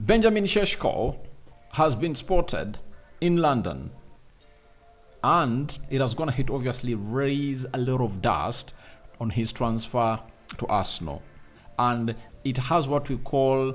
Benjamin Sesko has been spotted in London, and it has gonna hit obviously raise a lot of dust on his transfer to Arsenal, and it has what we call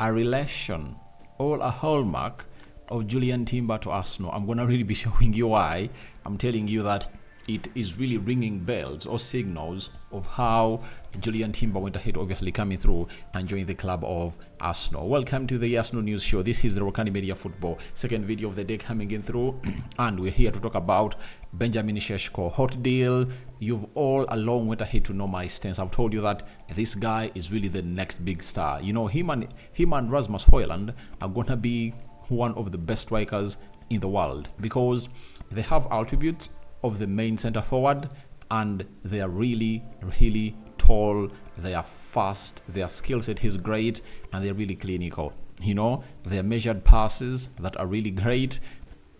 a relation or a hallmark of Julian Timber to Arsenal. I'm gonna really be showing you why. I'm telling you that it is really ringing bells or signals of how Julian Timber went ahead, obviously coming through and joining the club of Arsenal. Welcome to the Arsenal News Show. This is the Rokani Media Football, second video of the day coming in through, and we're here to talk about Benjamin Sesko. Hot deal. You've all along went ahead to know my stance. I've told you that this guy is really the next big star. You know, him and Rasmus Højlund are gonna be one of the best strikers in the world because they have attributes of the main center forward, and they are really tall, they are fast, their skill set is great, and they're really clinical. You know, their measured passes that are really great.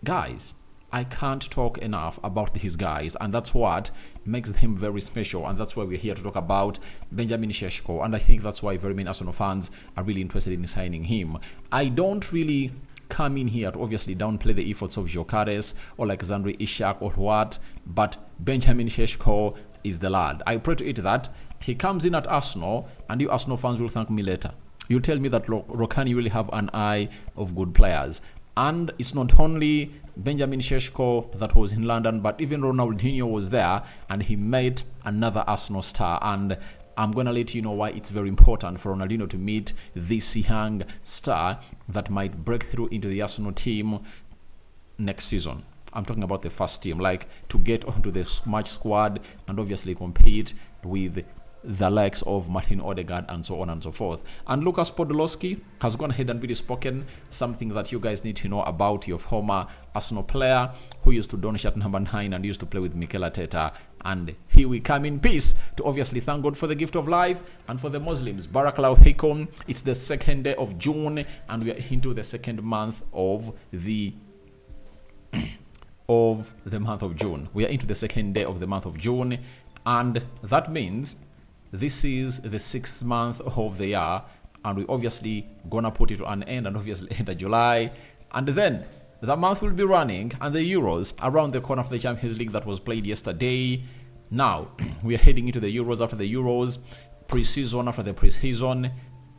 Guys, I can't talk enough about these guys, and that's what makes them very special, and that's why we're here to talk about Benjamin Sesko. And I think that's why very many Arsenal fans are really interested in signing him. I don't really come in here to obviously downplay the efforts of Gyökeres or like Nwaneri Ishak or what, but Benjamin Sesko is the lad. I pray to it that he comes in at Arsenal, and you Arsenal fans will thank me later. You'll tell me that Rokani really have an eye of good players. And it's not only Benjamin Sesko that was in London, but even Ronaldinho was there, and he made another Arsenal star. And I'm going to let you know why it's very important for Ronaldinho to meet this young star that might break through into the Arsenal team next season. I'm talking about the first team, like to get onto the match squad and obviously compete with the likes of Martin Odegaard and so on and so forth. And Lucas Podolski has gone ahead and really spoken something that you guys need to know about your former Arsenal player who used to don shirt number 9 and used to play with Mikel Arteta. And here we come in peace to obviously thank God for the gift of life, and for the Muslims, Barakallahu Fikum. It's the second day of June, and we are into the second month of the month of June. We are into the second day of the month of June, and that means this is the 6th month of the year, and we obviously gonna put it to an end and obviously enter July, and then the month will be running, and the Euros around the corner of the Champions League that was played yesterday. Now we are heading into the Euros after the Euros, pre-season after the pre-season,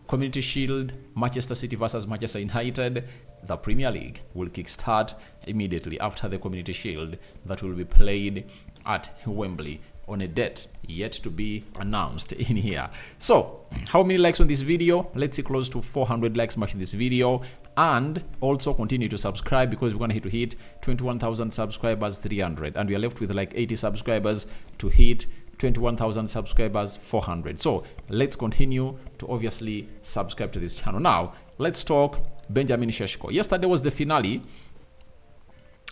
Community Shield, Manchester City versus Manchester United. The Premier League will kickstart immediately after the Community Shield that will be played at Wembley on a date yet to be announced in here. So how many likes on this video? Let's see, close to 400 likes matching this video, and also continue to subscribe because we're gonna hit 21,000 subscribers 300, and we are left with like 80 subscribers to hit 21,000 subscribers 400. So let's continue to obviously subscribe to this channel. Now let's talk Benjamin Sesko. Yesterday was the finale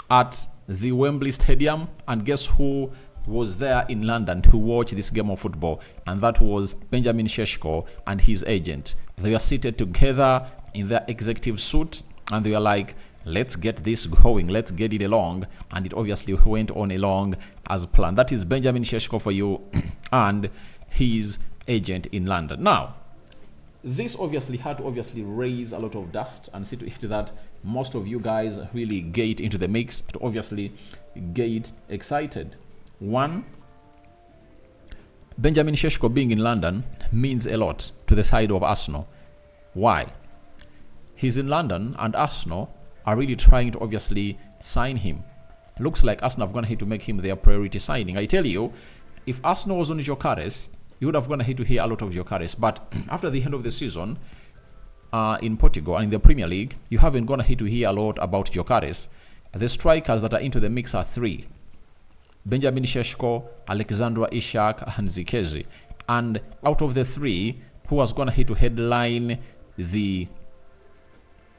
at the Wembley Stadium, and guess who was there in London to watch this game of football? And that was Benjamin Sesko and his agent. They were seated together in their executive suite, and they were like, let's get this going, let's get it along, and it obviously went on along as planned. That is Benjamin Sesko for you and his agent in London. Now this obviously had to raise a lot of dust, and see to it that most of you guys really get into the mix to obviously get excited. One, Benjamin Sesko being in London means a lot to the side of Arsenal. Why? He's in London, and Arsenal are really trying to obviously sign him. Looks like Arsenal have gone ahead to make him their priority signing. I tell you, if Arsenal was on Gyökeres, you would have gone ahead to hear a lot of Gyökeres. But after the end of the season in Portugal and in the Premier League, you haven't gone ahead to hear a lot about Gyökeres. The strikers that are into the mix are 3. Benjamin Sesko, Alexander Ishak, and Zikezi. And out of the 3, who has gone ahead to headline the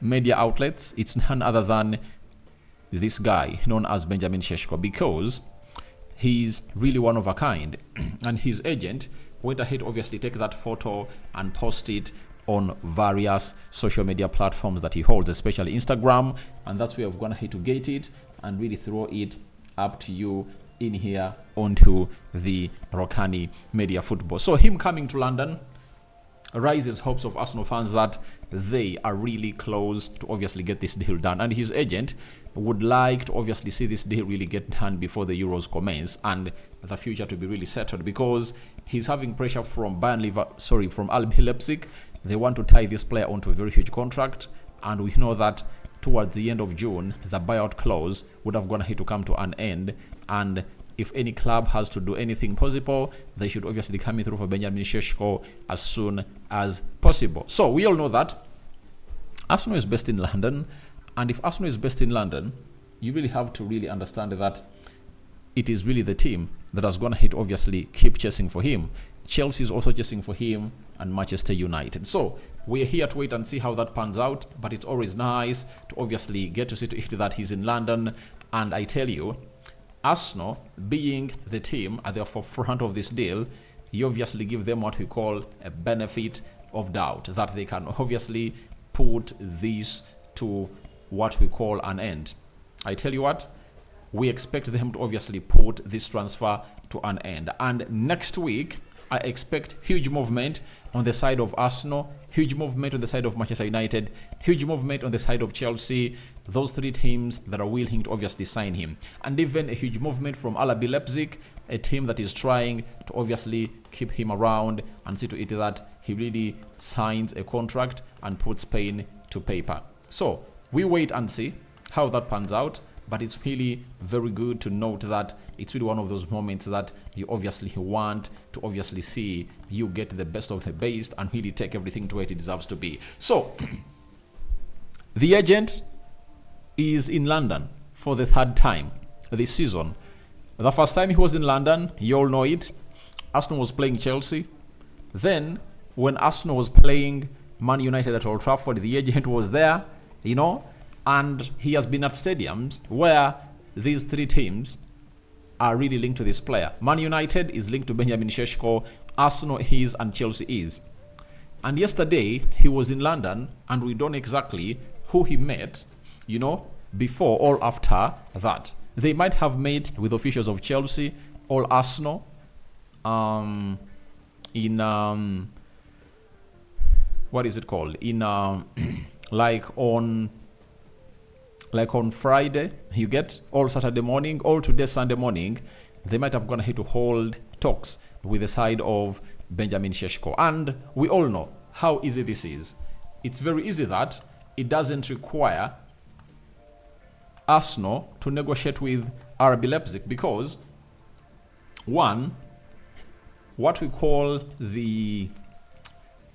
media outlets, it's none other than this guy known as Benjamin Sesko, because he's really one of a kind. And his agent went ahead to obviously take that photo and post it on various social media platforms that he holds, especially Instagram, and that's where I've gone ahead to get it and really throw it up to you in here onto the Rokani Media Football. So him coming to London raises hopes of Arsenal fans that they are really close to obviously get this deal done. And his agent would like to obviously see this deal really get done before the Euros commence and the future to be really settled, because he's having pressure from from RB Leipzig. They want to tie this player onto a very huge contract, and we know that towards the end of June, the buyout clause would have gone ahead to come to an end, and if any club has to do anything possible, they should obviously come in through for Benjamin Sesko as soon as possible. So we all know that Arsenal is based in London, and if Arsenal is based in London, you really have to really understand that it is really the team that has gone ahead obviously keep chasing for him. Chelsea is also chasing for him, and Manchester United. So we're here to wait and see how that pans out, but it's always nice to obviously get to see to it that he's in London. And I tell you, Arsenal being the team at the forefront of this deal, you obviously give them what we call a benefit of doubt, that they can obviously put this to what we call an end. I tell you what, we expect them to obviously put this transfer to an end. And next week, I expect huge movement on the side of Arsenal, huge movement on the side of Manchester United, huge movement on the side of Chelsea, those three teams that are willing to obviously sign him. And even a huge movement from RB Leipzig, a team that is trying to obviously keep him around and see to it that he really signs a contract and puts pen to paper. So we wait and see how that pans out. But it's really very good to note that it's really one of those moments that you obviously want to obviously see you get the best of the best and really take everything to where it deserves to be. So, the agent is in London for the third time this season. The first time he was in London, you all know it, Arsenal was playing Chelsea. Then, when Arsenal was playing Man United at Old Trafford, the agent was there, and he has been at stadiums where these three teams are really linked to this player. Man United is linked to Benjamin Sesko, Arsenal is, and Chelsea is. And yesterday, he was in London, and we don't know exactly who he met, before or after that. They might have met with officials of Chelsea or Arsenal what is it called? Like on Friday, you get all Saturday morning, all today Sunday morning, they might have gone ahead to hold talks with the side of Benjamin Sesko. And we all know how easy this is. It's very easy that it doesn't require Arsenal to negotiate with RB Leipzig because, one, what we call the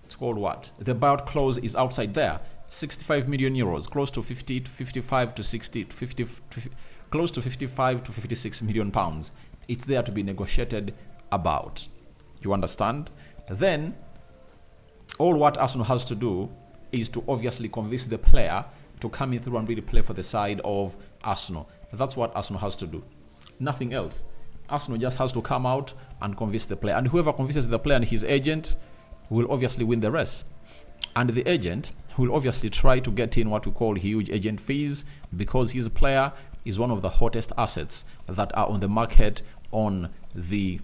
buyout clause is outside there. 65 million euros, close to 50 to 55 to 60 to 50, close to 55 to 56 million pounds. It's there to be negotiated about. You understand? Then, all what Arsenal has to do is to obviously convince the player to come in through and really play for the side of Arsenal. That's what Arsenal has to do. Nothing else. Arsenal just has to come out and convince the player. And whoever convinces the player and his agent will obviously win the race. And the agent will obviously try to get in what we call huge agent fees because his player is one of the hottest assets that are on the market on the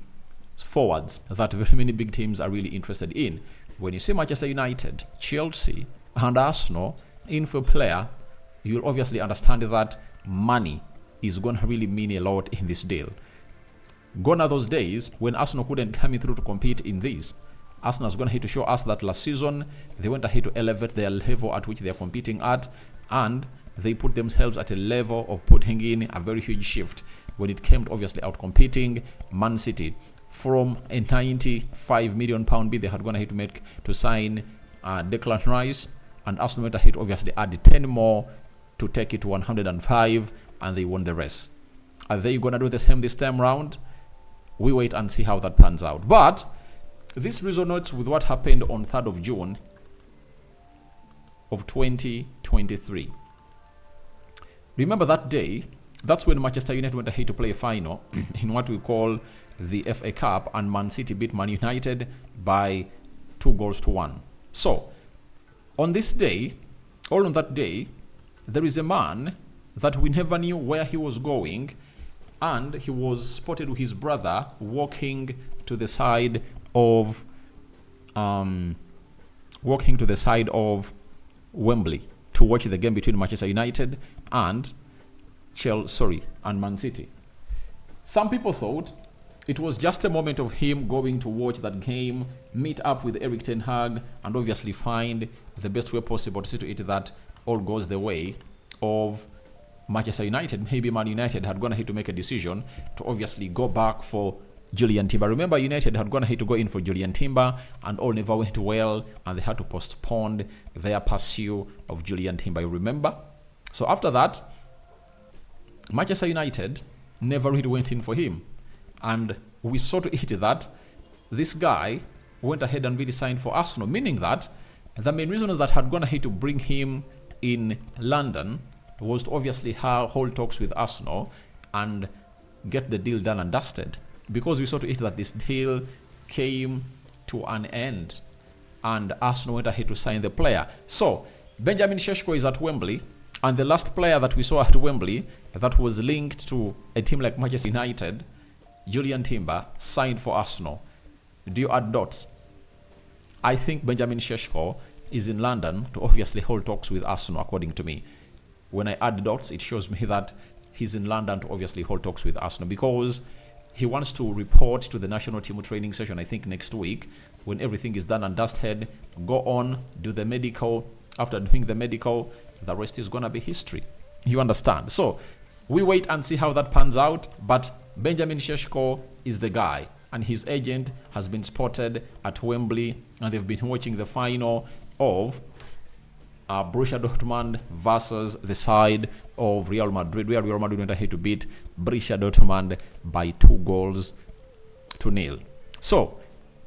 forwards that very many big teams are really interested in. When you see Manchester United, Chelsea, and Arsenal in for a player, you will obviously understand that money is going to really mean a lot in this deal. Gone are those days when Arsenal couldn't come in through to compete in this. Arsenal is going to have to show us that last season they went ahead to elevate their level at which they are competing at, and they put themselves at a level of putting in a very huge shift when it came to obviously out competing Man City. From a 95 million pound bid they had gone ahead to make to sign Declan Rice, and Arsenal went ahead to obviously add 10 more to take it to 105, and they won the race. Are they going to do the same this time round? We wait and see how that pans out. But this resonates with what happened on 3rd of June of 2023. Remember that day, that's when Manchester United went ahead to play a final in what we call the FA Cup, and Man City beat Man United by 2-1. So, on this day, or on that day, there is a man that we never knew where he was going, and he was spotted with his brother walking to the side of walking to the side of Wembley to watch the game between Manchester United and and Man City. Some people thought it was just a moment of him going to watch that game, meet up with Erik ten Hag, and obviously find the best way possible to see to it that all goes the way of Manchester United. Maybe Man United had gone ahead to make a decision to obviously go back for Julian Timber. Remember, United had gone ahead to go in for Julian Timber, and all never went well, and they had to postpone their pursuit of Julian Timber. You remember? So after that, Manchester United never really went in for him. And we saw to it that this guy went ahead and really signed for Arsenal, meaning that the main reason that had gone ahead to bring him in London was to obviously hold talks with Arsenal and get the deal done and dusted. Because we saw to it that this deal came to an end and Arsenal went ahead to sign the player. So Benjamin Sesko is at Wembley, and the last player that we saw at Wembley that was linked to a team like Manchester United, Julian Timber, signed for Arsenal. Do you add dots? I think Benjamin Sesko is in London to obviously hold talks with Arsenal, according to me. When I add dots, it shows me that he's in London to obviously hold talks with Arsenal, because he wants to report to the national team training session, I think next week, when everything is done and dusted, go on, do the medical. After doing the medical, the rest is going to be history. You understand? So we wait and see how that pans out. But Benjamin Sesko is the guy, and his agent has been spotted at Wembley, and they've been watching the final of Borussia Dortmund versus the side of Real Madrid, where Real Madrid went ahead to beat Borussia Dortmund by 2-0. So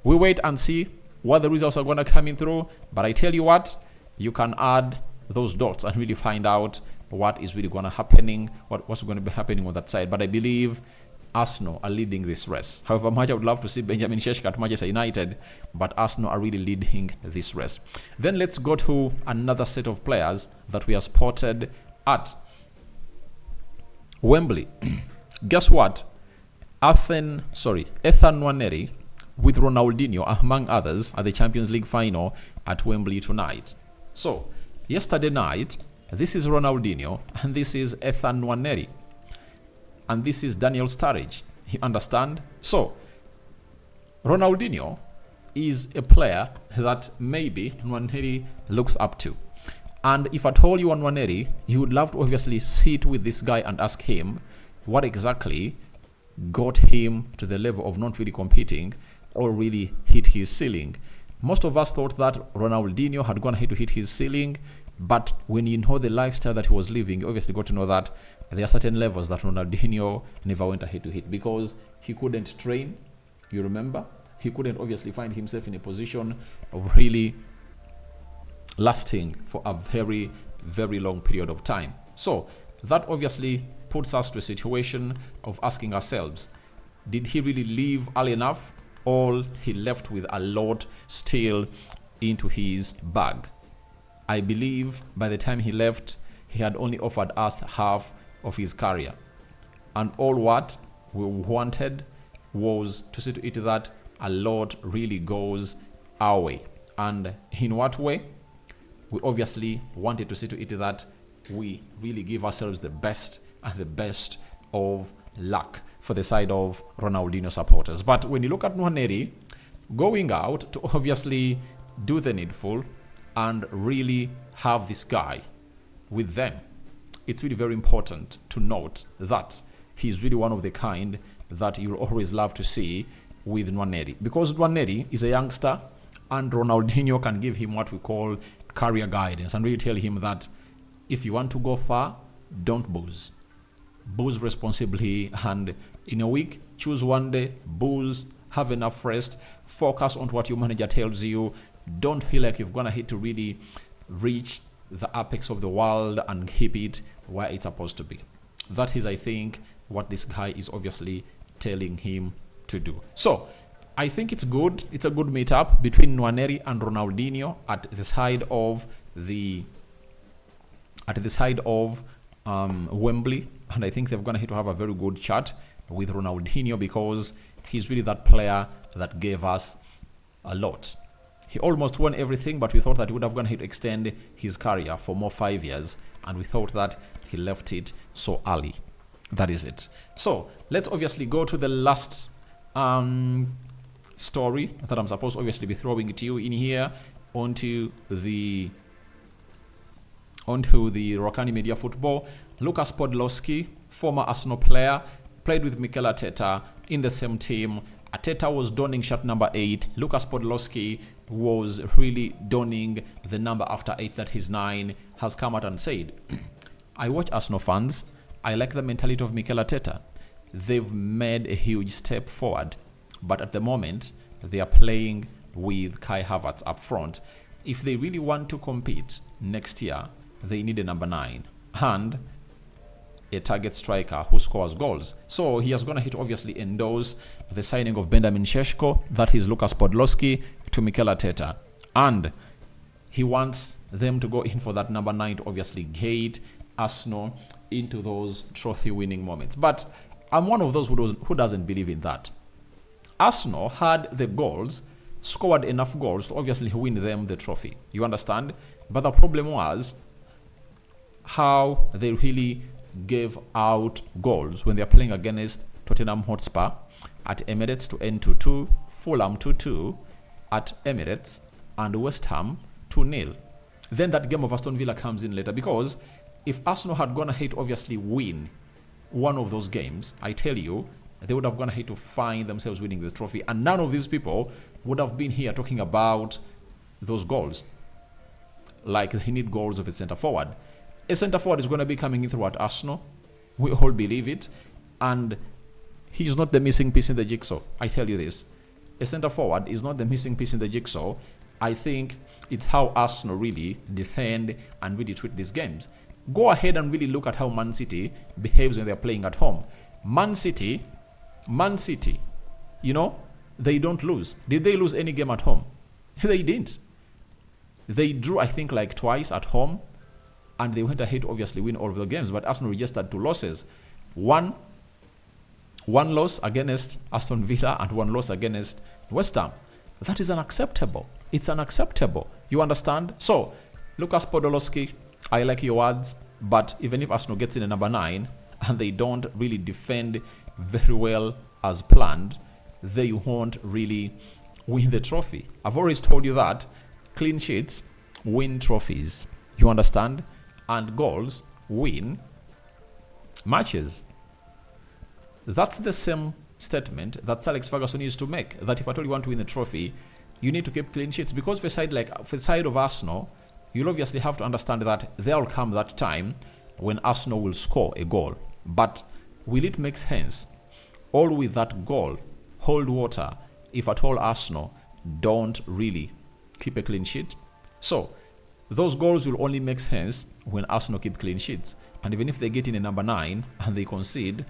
we wait and see what the results are going to come in through. But I tell you what, you can add those dots and really find out what is really going to happening, what's going to be happening on that side. But I believe Arsenal are leading this race. However much I would love to see Benjamin Sesko at Manchester United, but Arsenal are really leading this race. Then let's go to another set of players that we are spotted at Wembley. Guess what? Ethan Nwaneri with Ronaldinho, among others, at the Champions League final at Wembley tonight. So, yesterday night, this is Ronaldinho, and this is Ethan Nwaneri, and this is Daniel Sturridge. You understand? So, Ronaldinho is a player that maybe Nwaneri looks up to. And if at all you are Nwaneri, you would love to obviously sit with this guy and ask him what exactly got him to the level of not really competing or really hit his ceiling. Most of us thought that Ronaldinho had gone ahead to hit his ceiling, but when you know the lifestyle that he was living, you obviously got to know that there are certain levels that Ronaldinho never went ahead to hit, because he couldn't train. You remember? He couldn't obviously find himself in a position of really lasting for a very, very long period of time. So that obviously puts us to a situation of asking ourselves, did he really leave early enough, or he left with a lot still into his bag? I believe by the time he left, he had only offered us half of his career. And all what we wanted was to see to it that a lot really goes our way. And in what way? We obviously wanted to see to it that we really give ourselves the best and the best of luck for the side of Ronaldinho supporters. But when you look at Nwaneri going out to obviously do the needful and really have this guy with them, it's really very important to note that he's really one of the kind that you'll always love to see with Nwaneri, because Nwaneri is a youngster and Ronaldinho can give him what we call career guidance and really tell him that if you want to go far, don't booze. Booze responsibly, and in a week, choose one day, booze, have enough rest, focus on what your manager tells you. Don't feel like you've gone ahead to really reach the apex of the world and keep it where it's supposed to be. That is, I think, what this guy is obviously telling him to do. So I think it's good. It's a good meetup between Nwaneri and Ronaldinho at the side of Wembley, and I think they're going to have a very good chat with Ronaldinho, because he's really that player that gave us a lot. He almost won everything, but we thought that he would have gone ahead to extend his career for more 5 years, and we thought that he left it so early. That is it. So let's obviously go to the last story that I'm supposed to obviously be throwing it to you in here onto the Rokani Media Football. Lucas Podolski, former Arsenal player, played with Mikel Arteta in the same team. Arteta was donning shirt number 8. Lucas Podolski was really donning the number after 8, that his 9, has come out and said, I watch Arsenal fans. I like the mentality of Mikel Arteta. They've made a huge step forward, but at the moment, they are playing with Kai Havertz up front. If they really want to compete next year, they need a number 9 and a target striker who scores goals. So he has gone ahead to obviously endorse the signing of Benjamin Sesko, that is Lucas Podolski, to Mikel Arteta. And he wants them to go in for that number 9 to obviously guide Arsenal into those trophy-winning moments. But I'm one of those who doesn't believe in that. Arsenal had the goals, scored enough goals to obviously win them the trophy. You understand? But the problem was how they really gave out goals when they are playing against Tottenham Hotspur at Emirates to end 2-2, Fulham 2-2 at Emirates, and West Ham 2-0. Then that game of Aston Villa comes in later, because if Arsenal had gone ahead to obviously win one of those games, I tell you, they would have gone ahead to find themselves winning the trophy, and none of these people would have been here talking about those goals. Like, they need goals of a centre forward. A centre forward is going to be coming in through at Arsenal. We all believe it. And he's not the missing piece in the jigsaw. I tell you this. A centre forward is not the missing piece in the jigsaw. I think it's how Arsenal really defend and really treat these games. Go ahead and really look at how Man City behaves when they're playing at home. Man City, you know, they don't lose. Did they lose any game at home? They didn't. They drew, I think, like twice at home, and they went ahead to obviously win all of the games. But Arsenal registered 2 losses. One loss against Aston Villa and 1 loss against West Ham. That is unacceptable. It's unacceptable. You understand? So, Lucas Podolski, I like your words, but even if Arsenal gets in a number 9 and they don't really defend very well as planned, they won't really win the trophy. I've always told you that clean sheets win trophies. You understand? And goals win matches. That's the same statement that Sir Alex Ferguson used to make, that if at all you want to win a trophy, you need to keep clean sheets. Because for the side of Arsenal, you'll obviously have to understand that there will come that time when Arsenal will score a goal. But will it make sense, all with that goal, hold water, if at all Arsenal don't really keep a clean sheet? So, those goals will only make sense when Arsenal keep clean sheets. And even if they get in a number 9 and they concede,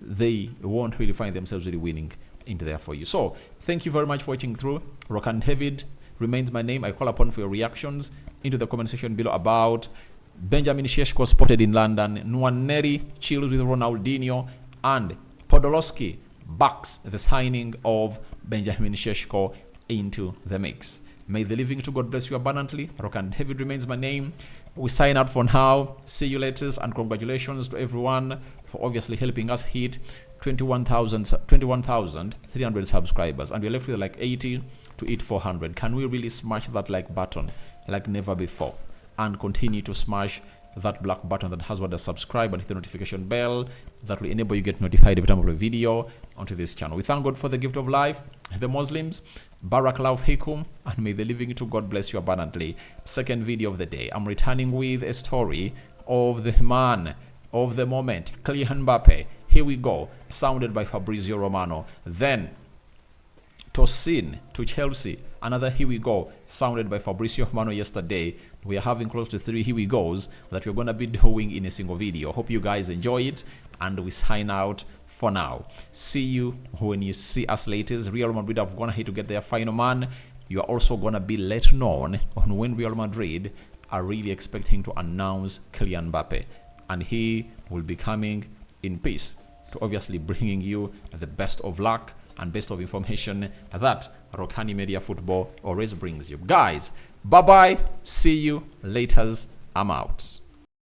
they won't really find themselves really winning into there for you. So, thank you very much for watching through. Rokani David remains my name. I call upon for your reactions into the comment section below about Benjamin Sesko spotted in London, Nwaneri chills with Ronaldinho, and Podolski backs the signing of Benjamin Sesko into the mix. May the living to God bless you abundantly. Rokani David remains my name. We sign out for now. See you later, and congratulations to everyone for obviously helping us hit 21,300 subscribers, and we're left with like 80 to hit 400. Can we really smash that like button like never before, and continue to smash that black button that has what the subscribe and hit the notification bell that will enable you get notified every time of a video onto this channel. We thank God for the gift of life. The Muslims, Barakallahu Fikum, and may the living to God bless you abundantly. Second video of the day. I'm returning with a story of the man of the moment, Kylian Mbappe. Here we go, sounded by Fabrizio Romano. Then Tosin to Chelsea, another here we go, sounded by Fabrizio Romano yesterday. We are having close to 3 here we goes that we're going to be doing in a single video. Hope you guys enjoy it, and we sign out for now. See you when you see us later. Real Madrid have gone ahead to get their final man. You are also going to be let known on when Real Madrid are really expecting to announce Kylian Mbappe, and he will be coming in peace to obviously bringing you the best of luck and best of information that Rokani Media Football always brings you. Guys, bye-bye. See you later. I'm out.